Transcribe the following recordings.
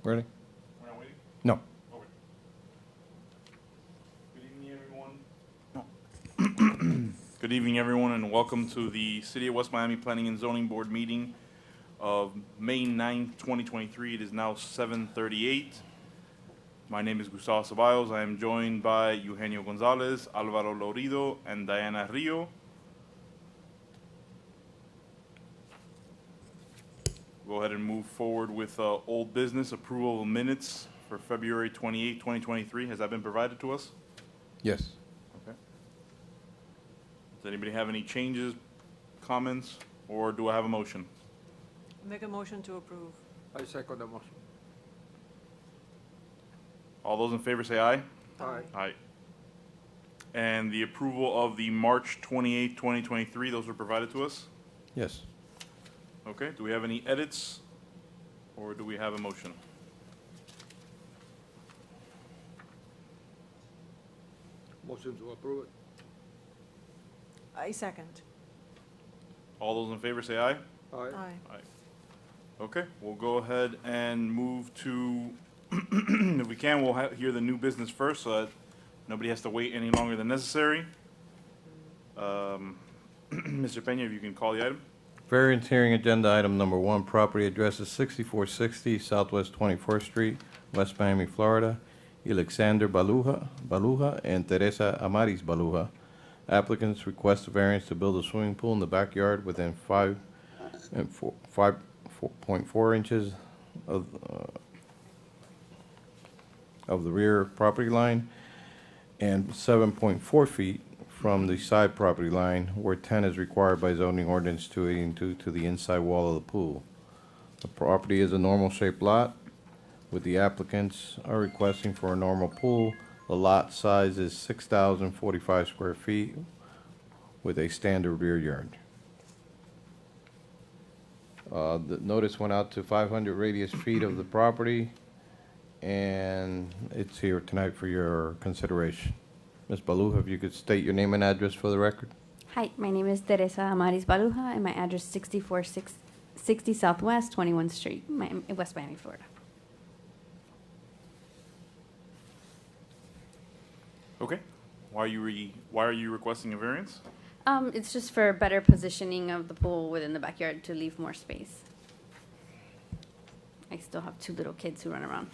Ready? We're not waiting? No. Okay. Good evening, everyone. Good evening, everyone, and welcome to the City of West Miami Planning and Zoning Board meeting of May 9th, 2023. It is now 7:38. My name is Gustavo Ceballos. I am joined by Eugenio Gonzalez, Alvaro Lorido, and Diana Rio. Go ahead and move forward with old business approval of minutes for February 28th, 2023. Has that been provided to us? Yes. Okay. Does anybody have any changes, comments, or do I have a motion? Make a motion to approve. I second the motion. All those in favor say aye. Aye. Aye. And the approval of the March 28th, 2023, those were provided to us? Yes. Okay, do we have any edits, or do we have a motion? Motion to approve it. I second. All those in favor say aye. Aye. Aye. Okay, we'll go ahead and move to, if we can, we'll hear the new business first, so that nobody has to wait any longer than necessary. Mr. Peña, if you can call the item. Variance hearing agenda item number 1, property address is 6460 Southwest 21st Street, West Miami, Florida. Alexander Baluja and Teresa Amaris Baluja. Applicants request a variance to build a swimming pool in the backyard within 5.4 inches of the rear property line and 7.4 feet from the side property line where 10 is required by zoning ordinance 282 to the inside wall of the pool. The property is a normal shaped lot with the applicants are requesting for a normal pool. The lot size is 6,045 square feet with a standard rear yard. The notice went out to 500 radius feet of the property, and it's here tonight for your consideration. Ms. Baluja, if you could state your name and address for the record. Hi, my name is Teresa Amaris Baluja, and my address is 6460 Southwest 21st Street, West Miami, Florida. Okay. Why are you requesting a variance? It's just for better positioning of the pool within the backyard to leave more space. I still have 2 little kids who run around.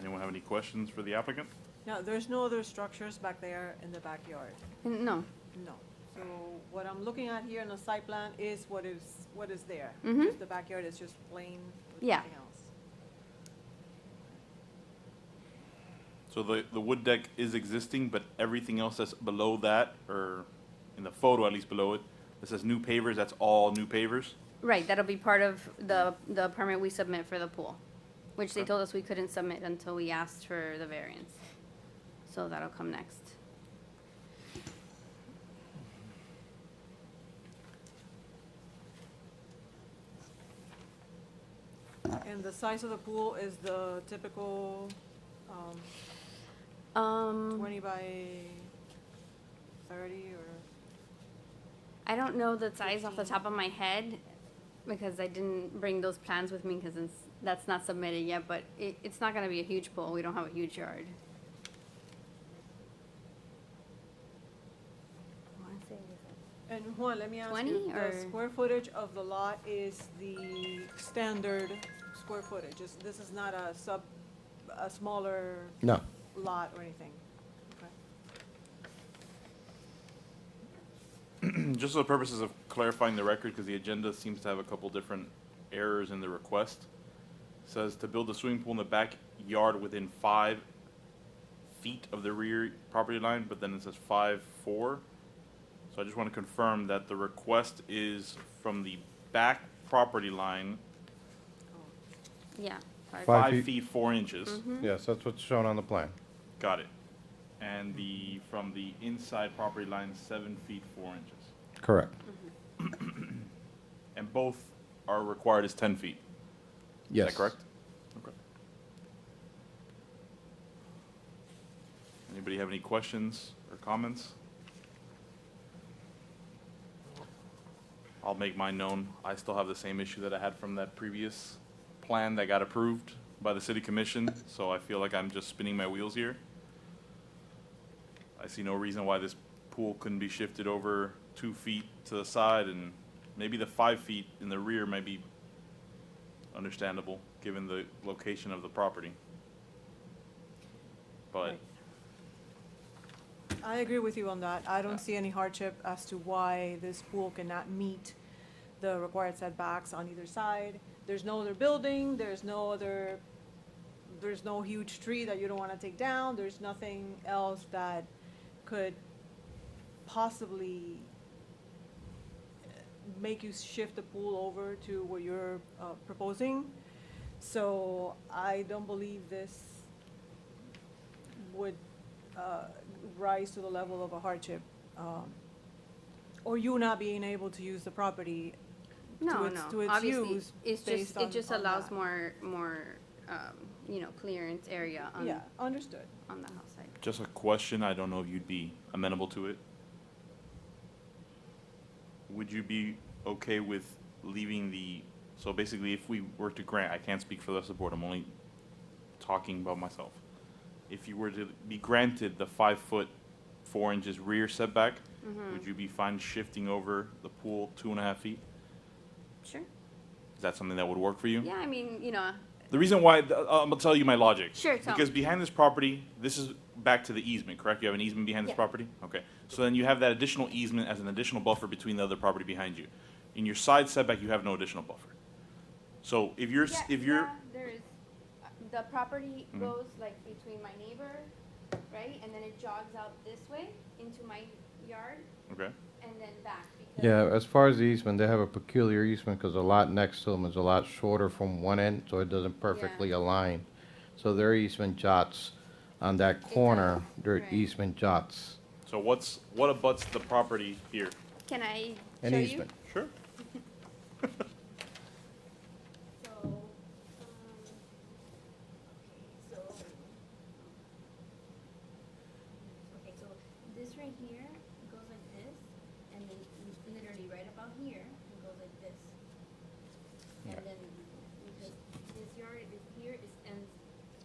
Anyone have any questions for the applicant? Now, there's no other structures back there in the backyard? No. No. So what I'm looking at here in the site plan is what is there? Mhm. Just the backyard is just plain with Yeah. nothing else? So the wood deck is existing, but everything else that's below that, or in the photo at least below it, that says new pavers, that's all new pavers? Right, that'll be part of the permit we submit for the pool, which they Okay. told us we couldn't submit until we asked for the variance. So that'll come next. And the size of the pool is the typical 20 by 30 or? I don't know the size off the top of my head because I didn't bring those plans with me because that's not submitted yet, but it's not gonna be a huge pool. We don't have a huge yard. I wanna say, And Juan, let me ask 20 you, or- the square footage of the lot is the standard square footage? This is not a smaller No. lot or anything? Okay. Just for the purposes of clarifying the record, because the agenda seems to have a couple different errors in the request. It says to build a swimming pool in the backyard within 5 feet of the rear property line, but then it says 5'4". So I just want to confirm that the request is from the back property line, yeah. 5 5 feet. feet 4 inches. Mhm. Yes, that's what's shown on the plan. Got it. And from the inside property line, 7 feet 4 inches. Correct. And both are required as 10 feet. Yes. Is that correct? Okay. Anybody have any questions or comments? I'll make mine known. I still have the same issue that I had from that previous plan that got approved by the city commission, so I feel like I'm just spinning my wheels here. I see no reason why this pool couldn't be shifted over 2 feet to the side, and maybe the 5 feet in the rear might be understandable, given the location of the property. But Right. I agree with you on that. I don't see any hardship as to why this pool cannot meet the required setbacks on either side. There's no other building, there's no huge tree that you don't wanna take down, there's nothing else that could possibly make you shift the pool over to what you're proposing. So I don't believe this would rise to the level of a hardship, or you not being able to use the property No, its- no, to its obviously, use it's based just, it just on allows that. more, you know, clearance area Yeah, understood. on the house side. just a question, I don't know if you'd be amenable to it. Would you be okay with leaving so basically if we were to grant, I can't speak for the rest of the board, I'm only talking about myself. If you were to be granted the 5 foot 4 inches rear setback, would you be fine shifting over the pool 2.5 feet? Sure. Is that something that would work for you? Yeah, I mean, you know, The reason why, I'm gonna tell you my logic. Sure, tell me. Because behind this property, this is back to the easement, correct? You have an easement behind this Yeah. property? Okay, so then you have that additional easement as an additional buffer between the other property behind you. In your side setback, you have no additional buffer. So if you're, there is, the property Mhm. goes like between my neighbor, right, and then it jogs out this way into my yard, okay, and then back, because. Yeah, as far as the easement, they have a peculiar easement because the lot next to them is a lot shorter from one end, so it doesn't perfectly align. So their easement jots on that corner, their right. easement jots. so what abuts the property here? Can I An show you? easement. Sure. So, okay, so this right here goes like this, and then literally right about here, it goes like this. And then, because this yard is here, it ends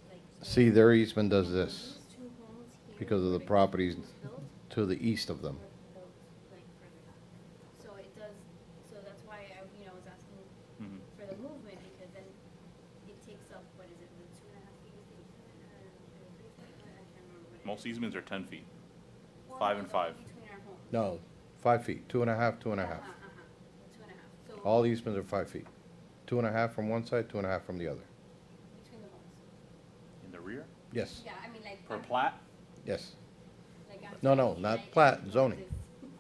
like. See, their easement does And this these 2 homes here because of where the properties was built to the east of them. were built, like, further back. So it does, so that's why I, was asking Mhm. for the movement, because then it takes up, what is it, the 2.5 feet is the easement, or 3 feet, I can't remember what it is. Most easements are 10 feet. Well, 5 no, and the 5. one between our homes. No, 5 feet, 2.5, 2.5. 2.5. So All easements are 5 feet. 2.5 from one side, 2.5 from the other. between the homes. In the rear? Yes, Yeah, I mean, like. Per plat? yes. Like, I'm No, no, saying, not like, plat, what zoning. is-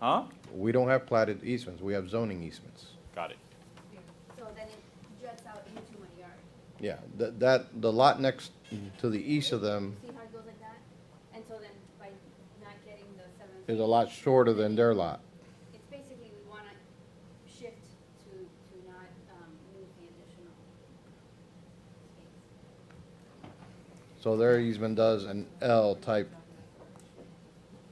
Huh? We don't have platted easements, we have zoning easements. Got it. So then it juts out into my yard. Yeah, the lot next to the east of them See how it goes like that? And so then by not getting the 7 is feet. a lot shorter than their lot. It's basically, we wanna shift to not, lose the additional space. So their easement does an L type.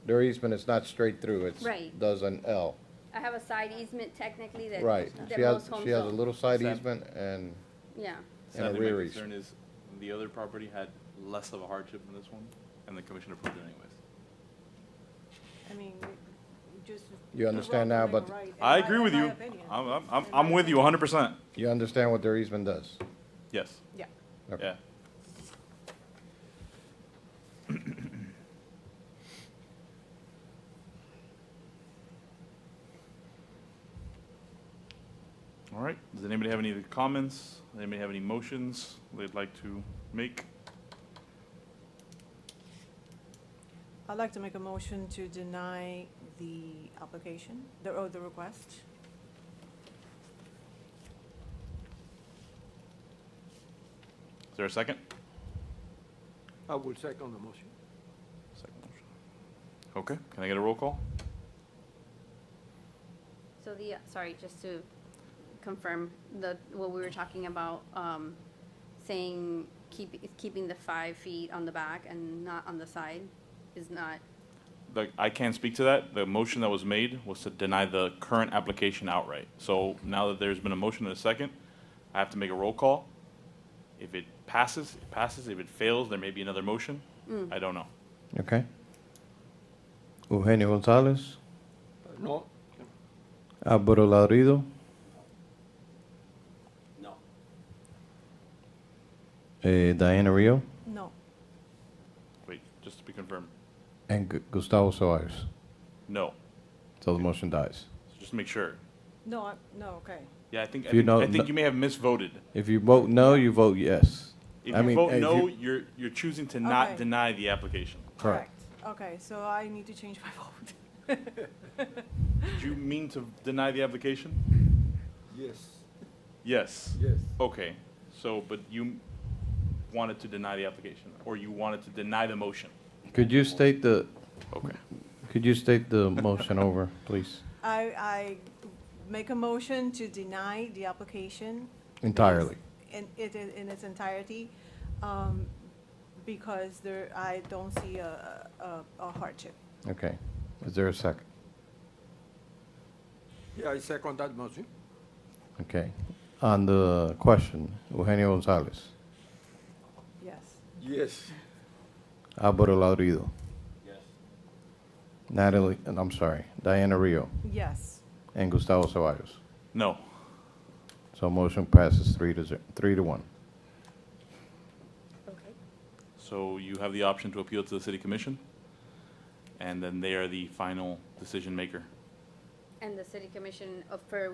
Their easement is not straight through, it's, Right. does an L. I have a side easement technically that. Right, that she has, most homes she has a don't. little side Sam? easement and, Yeah, and a Sadly, my rear concern easement. is the other property had less of a hardship than this one, and the commission approved it anyways. I mean, we just. You understand now, wrong or but- right, in I my- agree in with my you. opinion. I'm with you 100%. You understand what their easement does? Yes. Yeah. Okay. Yeah. All right, does anybody have any other comments? Anybody have any motions they'd like to make? I'd like to make a motion to deny the application, the request. Is there a second? I will second the motion. Second motion. Okay, can I get a roll call? so sorry, just to confirm, what we were talking about, saying keeping the 5 feet on the back and not on the side is not, I can't speak to that. The motion that was made was to deny the current application outright. So now that there's been a motion and a second, I have to make a roll call. If it passes, it passes. If it fails, there may be another motion. I don't know. Okay. Eugenio Gonzalez, No. Alvaro Laurido, No. Diana Rio, No. Wait, just to be confirmed. and Gustavo Soares. No. So the motion dies. Just make sure. No, no, okay. Yeah, I think, If you know- I think you may have misvoted. If you vote no, you vote yes. If I you mean, vote if no, you- you're choosing to not Okay. deny the application. Correct. Okay, so I need to change my vote. Did you mean to deny the application? Yes. Yes. Yes. Okay, so, but you wanted to deny the application, or you wanted to deny the motion? Could you state the, Okay. could you state the motion over, please? I make a motion to deny the application. Entirely. In its entirety, because I don't see a hardship. Okay. Is there a second? Yeah, I second that motion. Okay. On the question, Eugenio Gonzalez, Yes. Yes. Alvaro Laurido, Yes. Natalie, and I'm sorry, Diana Rio, Yes. and Gustavo Ceballos. No. So motion passes 3-1. Okay. So you have the option to appeal to the city commission, and then they are the final decision maker. And the city commission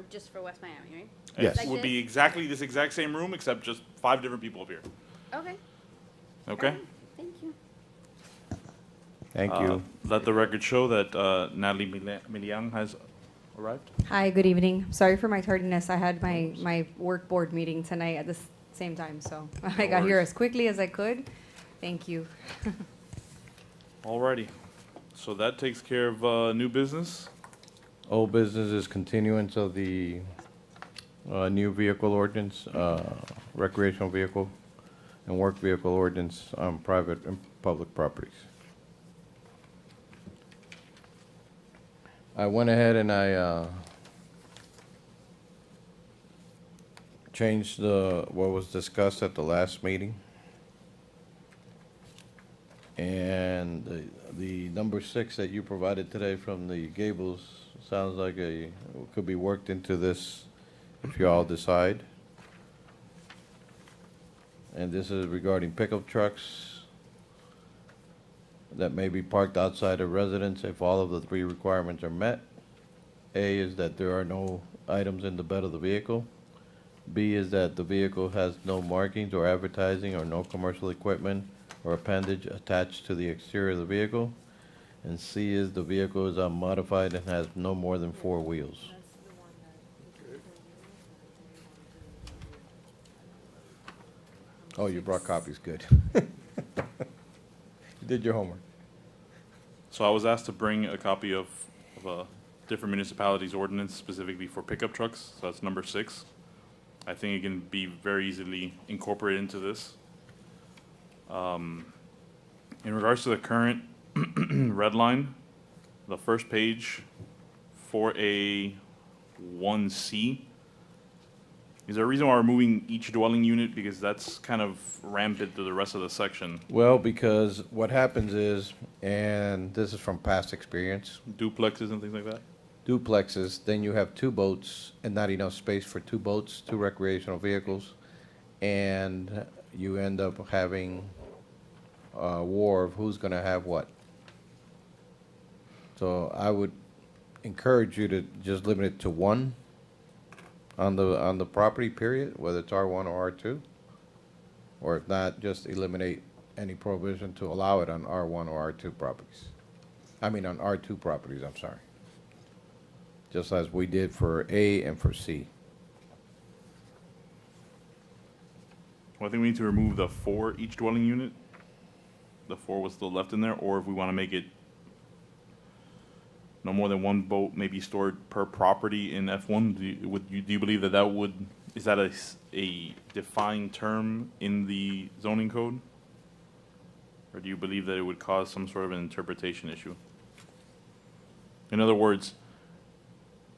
just for West Miami, right? Yes. It would be exactly this exact same room, except just 5 different people up here. Okay. Okay? Thank you. Thank you. Let the record show that Natalie Milian has arrived. Hi, good evening. Sorry for my tardiness. I had my work board meeting tonight at the same time, so I got here worries. as quickly as I could. Thank you. Alrighty. So that takes care of new business. Old business is continuance of the new vehicle ordinance, recreational vehicle and work vehicle ordinance on private and public properties. I went ahead and I changed what was discussed at the last meeting. And the number 6 that you provided today from the Gables sounds like could be worked into this if you all decide. And this is regarding pickup trucks that may be parked outside of residence if all of the 3 requirements are met. A is that there are no items in the bed of the vehicle. B is that the vehicle has no markings or advertising or no commercial equipment or appendage attached to the exterior of the vehicle. And C is the vehicle is unmodified and has no more than 4 wheels. Oh, you brought copies, good. You did your homework. So I was asked to bring a copy of a different municipalities ordinance specifically for pickup trucks. So that's number 6. I think it can be very easily incorporated into this. In regards to the current red line, the first page, 4A1C, is there a reason why we're moving each dwelling unit? Because that's kind of rampant to the rest of the section. Well, because what happens is, and this is from past experience, Duplexes and things like that? duplexes, then you have 2 boats and not enough space for 2 boats, 2 recreational vehicles, and you end up having a war of who's gonna have what. So I would encourage you to just limit it to 1 on the property, period, whether it's R1 or R2. Or if not, just eliminate any prohibition to allow it on R1 or R2 properties. I mean, on R2 properties, I'm sorry. Just as we did for A and for C. Well, I think we need to remove the 4 each dwelling unit. The 4 was still left in there, or if we want to make it no more than 1 boat may be stored per property in F1, do you believe that is that a defined term in the zoning code? Or do you believe that it would cause some sort of an interpretation issue? In other words,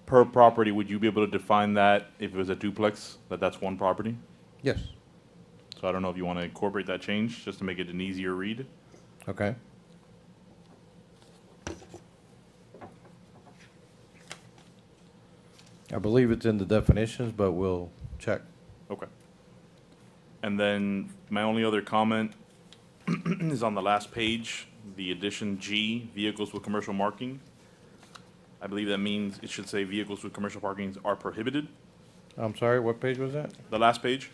per property, would you be able to define that if it was a duplex, that that's one property? Yes. So I don't know if you want to incorporate that change, just to make it an easier read. Okay. I believe it's in the definitions, but we'll check. Okay. And then my only other comment is on the last page, the addition G, vehicles with commercial marking. I believe that means it should say vehicles with commercial markings are prohibited. I'm sorry, what page was that? The last page,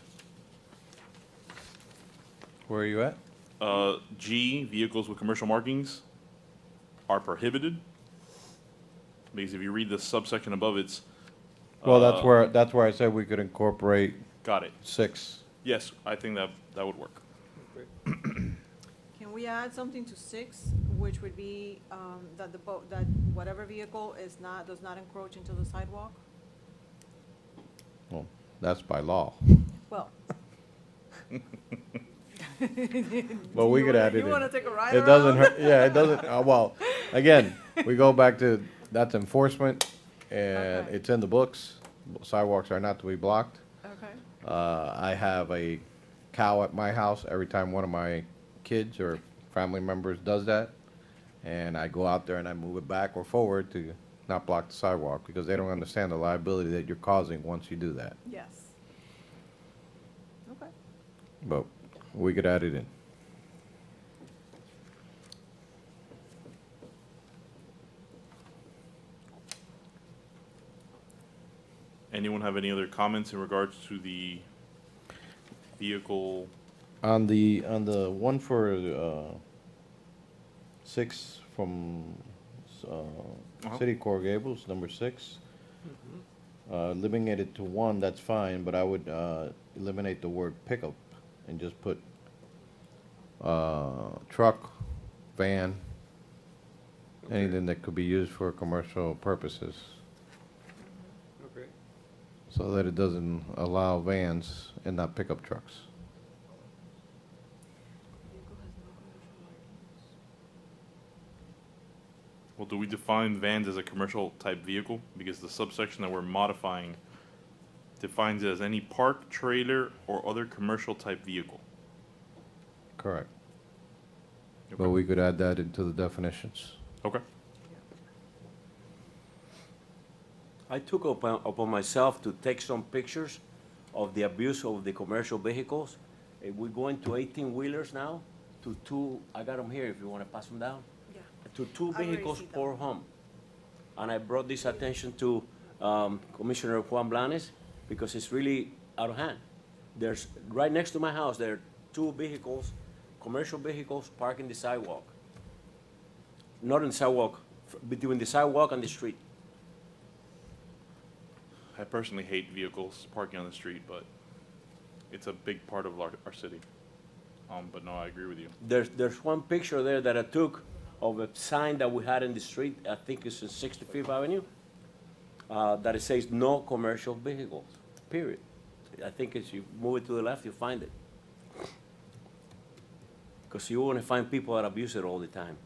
Where are you at? G, vehicles with commercial markings are prohibited. Because if you read the subsection above, it's, Well, that's where I said we could incorporate got it. 6. Yes, I think that would work. Can we add something to 6, which would be, that that whatever vehicle does not encroach into the sidewalk? Well, that's by law. Well. Well, we could add it You in. wanna take a ride It doesn't around? hurt, yeah, it doesn't, well, again, we go back to, that's enforcement, and Okay. it's in the books. Sidewalks are not to be blocked. Okay, I have a cow at my house every time one of my kids or family members does that. And I go out there and I move it back or forward to not block the sidewalk because they don't understand the liability that you're causing once you do that. yes. Okay. But we could add it in. Anyone have any other comments in regards to the vehicle? On the one for 6 from City Core Gables, number 6, limiting it to 1, that's fine, but I would eliminate the word pickup and just put truck, van, anything that could be used for commercial purposes, Okay. so that it doesn't allow vans and not pickup trucks. Well, do we define vans as a commercial type vehicle? Because the subsection that we're modifying defines it as any park, trailer, or other commercial type vehicle. Correct. Okay. But we could add that into the definitions. Okay. I took upon myself to take some pictures of the abuse of the commercial vehicles. We're going to 18-wheelers now, to 2, I got them here if you want to pass them down, Yeah. to 2 already vehicles see them. per home. And I brought this attention to Commissioner Juan Blanes because it's really out of hand. There's, right next to my house, there are 2 vehicles, commercial vehicles parked in the sidewalk. Not in the sidewalk, between the sidewalk and the street. I personally hate vehicles parking on the street, but it's a big part of our city. But no, I agree with you. There's one picture there that I took of a sign that we had in the street, I think it's in 65th Avenue, that it says no commercial vehicles, period. I think as you move it to the left, you'll find it. Because you want to find people that abuse it all the time.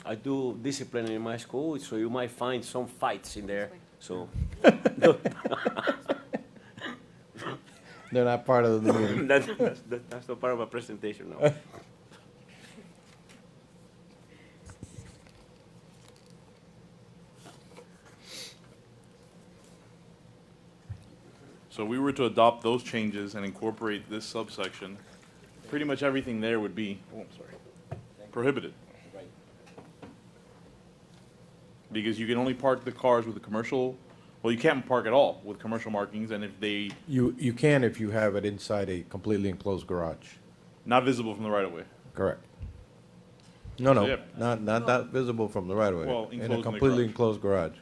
I do discipline in my school, so you might find some fights in there, so. They're not part of the meeting. That's not part of my presentation, no. So we were to adopt those changes and incorporate this subsection, pretty much everything there would be, oh, I'm sorry, prohibited. Right. Because you can only park the cars with the commercial, well, you can't park at all with commercial markings, and if they, You can if you have it inside a completely enclosed garage. not visible from the right of way. Correct. No, Yeah. not visible from the right of way. Well, In enclosed a in the completely garage. enclosed garage.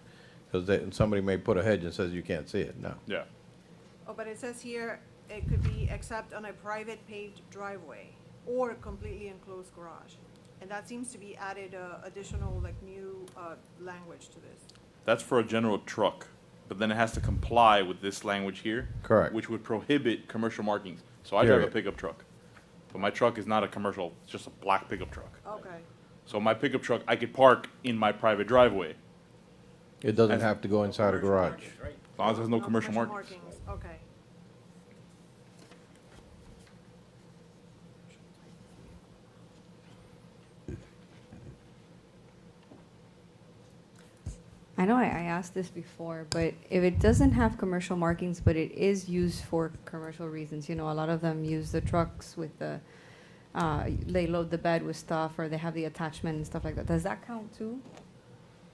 Because somebody may put a hedge and says you can't see it, no. Yeah. Oh, but it says here, it could be except on a private paved driveway or completely enclosed garage. And that seems to be added, additional, like, new, language to this. That's for a general truck, but then it has to comply with this language here. Correct. Which would prohibit commercial markings. So I drive a Period. pickup truck. But my truck is not a commercial, it's just a black pickup truck. Okay, So my pickup truck, I could park in my private driveway, It doesn't As- have to go inside a garage. as long as there's no commercial markings. Okay. I know I asked this before, but if it doesn't have commercial markings, but it is used for commercial reasons, you know, a lot of them use the trucks with the, they load the bed with stuff, or they have the attachment and stuff like that. Does that count too?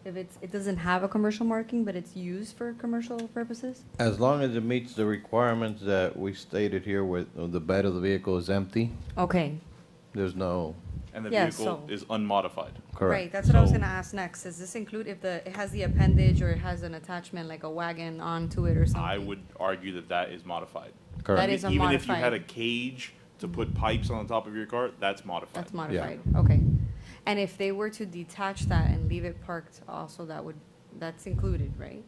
If it doesn't have a commercial marking, but it's used for commercial purposes? As long as it meets the requirements that we stated here with the bed of the vehicle is empty, Okay, there's no, And the Yeah, vehicle so- is unmodified. correct. right, that's what I was So- gonna ask next. Does this include if it has the appendage or it has an attachment like a wagon onto it or something? I would argue that that is modified. Correct. That is Even if you had a unmodified. cage to put pipes on the top of your car, that's modified. That's modified, okay. And if they were to detach that and leave it parked also, that's included, right?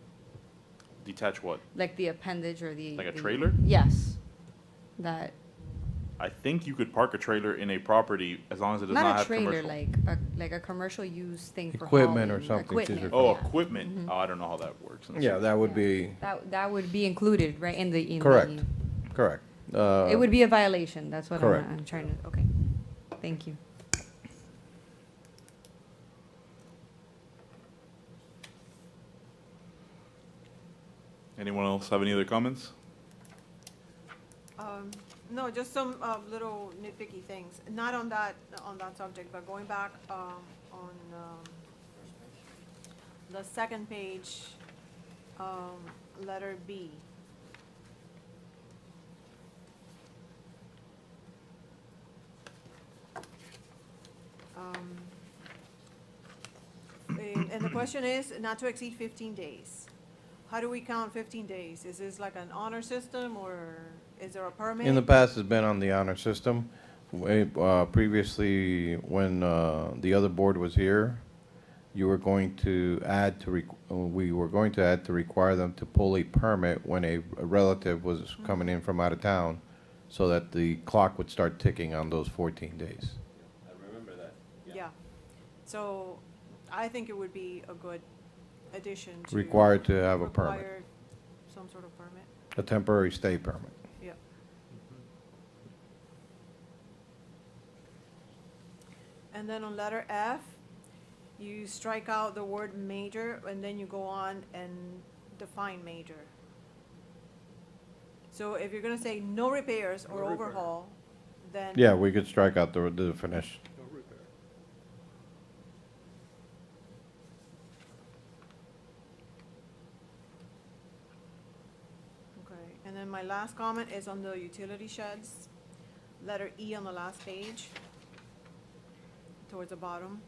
Detach what? Like the appendage or the. Like a the- trailer? Yes. That, I think you could park a trailer in a property as long as it does not not a have trailer, commercial. like a commercial use thing for Equipment or hauling, something, equipment, she's Oh, yeah. equipment. Oh, I don't know how that works. Yeah, that would Yeah. be, That would be included, right, in the. Correct. correct. It would be a violation, that's what correct. I'm trying to, okay. Thank you. Anyone else have any other comments? No, just some little nitpicky things, not on that subject, but going back on the second page, letter B. And the question is, not to exceed 15 days. How do we count 15 days? Is this like an honor system, or is there a permit? In the past, it's been on the honor system. Previously, when the other board was here, you were going to add to, we were going to add to require them to pull a permit when a relative was coming in from out of town, so that the clock would start ticking on those 14 days. I remember that. Yeah, so I think it would be a good addition to. Required to have a permit, require some sort of permit, a temporary stay permit. yeah. And then on letter F, you strike out the word major, and then you go on and define major. So if you're gonna say no repairs or No repair. overhaul, then. Yeah, we could strike out the definition. No repair. Okay, and then my last comment is on the utility sheds, letter E on the last page, towards the bottom.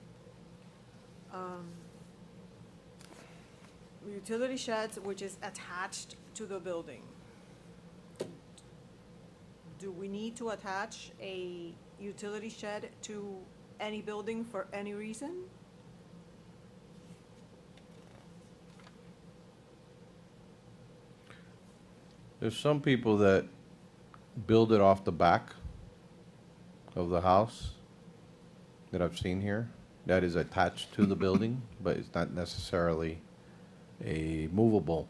Utility sheds which is attached to the building. Do we need to attach a utility shed to any building for any reason? There's some people that build it off the back of the house that I've seen here. That is attached to the building, but it's not necessarily a movable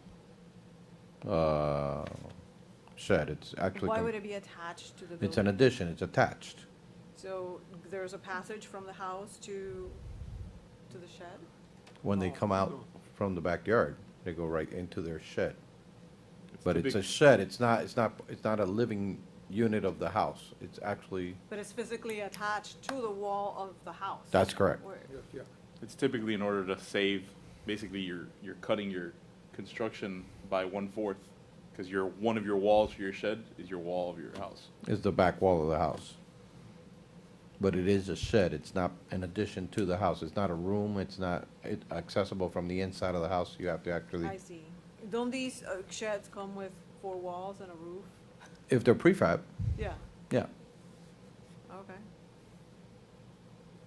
shed. It's actually, Why would it be attached to the building? it's an addition, it's attached. So there's a passage from the house to the shed? When they come out from the backyard, they go right into their shed. But it's a shed, it's not a living unit of the house. It's actually, But it's physically attached to the wall of the house? That's correct. Where- Yes, yeah. It's typically in order to save, basically you're cutting your construction by 1/4, because one of your walls for your shed is your wall of your house. is the back wall of the house. But it is a shed, it's not an addition to the house. It's not a room, it's not accessible from the inside of the house. You have to actually, I see. Don't these sheds come with 4 walls and a roof? if they're prefab, Yeah, yeah. okay.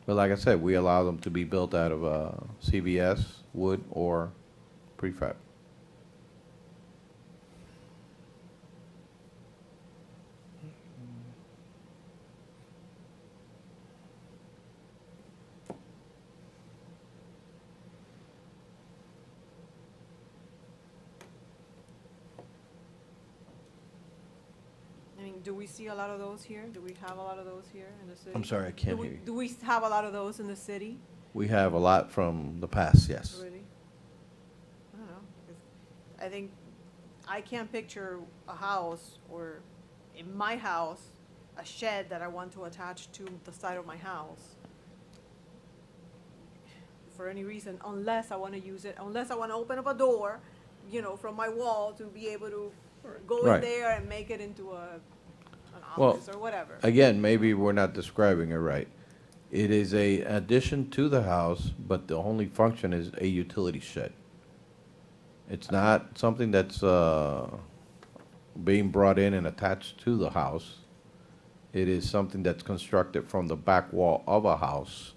But like I said, we allow them to be built out of CBS, wood, or prefab. Do we see a lot of those here? Do we have a lot of those here in the city? I'm sorry, I can't Do we- hear you. Do we have a lot of those in the city We have a lot from the past, yes. already? I don't know, 'cause I think, I can't picture a house or in my house, a shed that I want to attach to the side of my house for any reason, unless I wanna use it, unless I wanna open up a door, you know, from my wall to be able to go in Right. there and make it into an Well, office or whatever. Again, maybe we're not describing it right. It is a addition to the house, but the only function is a utility shed. It's not something that's, being brought in and attached to the house. It is something that's constructed from the back wall of a house,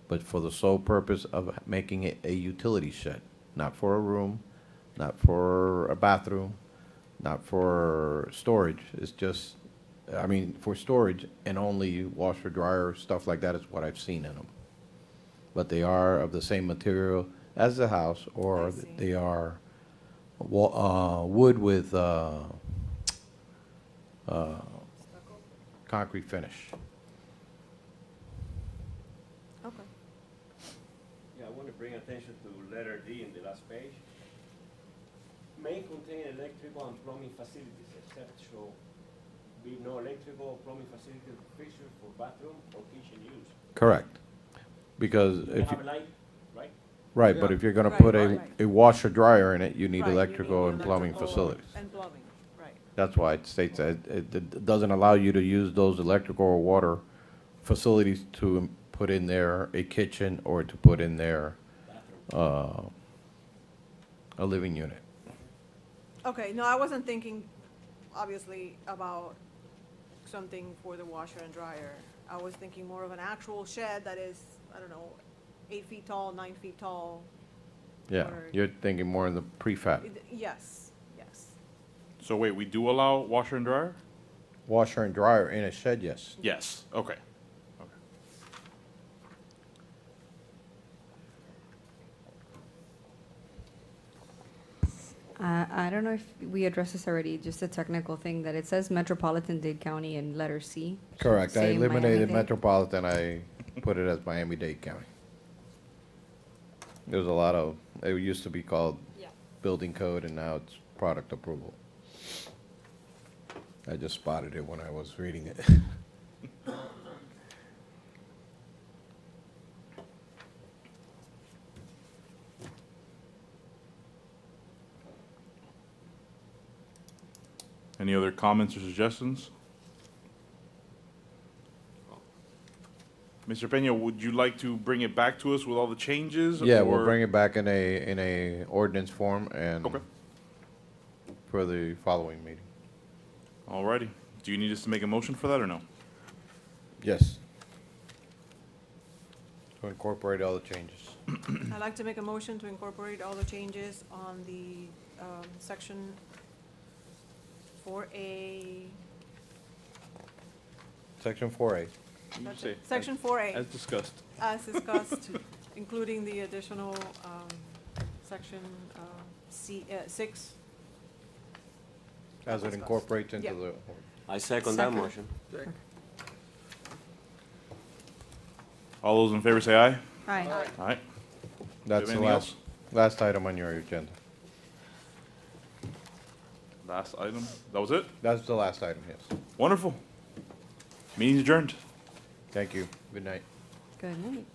but for the sole purpose of making it a utility shed. Not for a room, not for a bathroom, not for storage. It's just, I mean, for storage and only washer, dryer, stuff like that is what I've seen in them. But they are of the same material as the house, I or see. they are wood with concrete finish. Okay. Yeah, I want to bring attention to letter D in the last page. May contain electrical and plumbing facilities, except shall be no electrical or plumbing facility fixture for bathroom or kitchen use. Correct. Because You if, have a light, right? right, but if you're gonna Right, put right. a washer dryer in it, you need Right, you electrical need and plumbing electrical facilities. And plumbing, right. That's why it states that it doesn't allow you to use those electrical or water facilities to put in there a kitchen or to put in there, a living unit. Okay, no, I wasn't thinking, obviously, about something for the washer and dryer. I was thinking more of an actual shed that is, I don't know, 8 feet tall, 9 feet tall. Yeah, Or- you're thinking more in the prefab. Yes, yes. So wait, we do allow washer and dryer? Washer and dryer in a shed, yes. Yes, okay. Okay. I don't know if we addressed this already, just a technical thing, that it says Metropolitan Dade County in letter C. Correct. I Same eliminated Miami-Dade. Metropolitan, I put it as Miami-Dade County. There's a lot of, it used to be called Yeah. building code, and now it's product approval. I just spotted it when I was reading it. Any other comments or suggestions? Mr. Peña, would you like to bring it back to us with all the changes? Yeah, we'll or- bring it back in a ordinance form and Okay. for the following meeting. Alrighty. Do you need us to make a motion for that or no? Yes. To incorporate all the changes. I'd like to make a motion to incorporate all the changes on the section 4A. Section 4A. You That's say, it. Section 4A, As discussed. as discussed, including the additional section 6. As it Discussed. incorporates into Yeah. the, I second that Second. motion. All those in favor say aye. Aye. Aye. that's the anything else? last item on your agenda. Last item. That was it? That's the last item, yes. Wonderful. Meeting's adjourned. Thank you. Good night. Good night.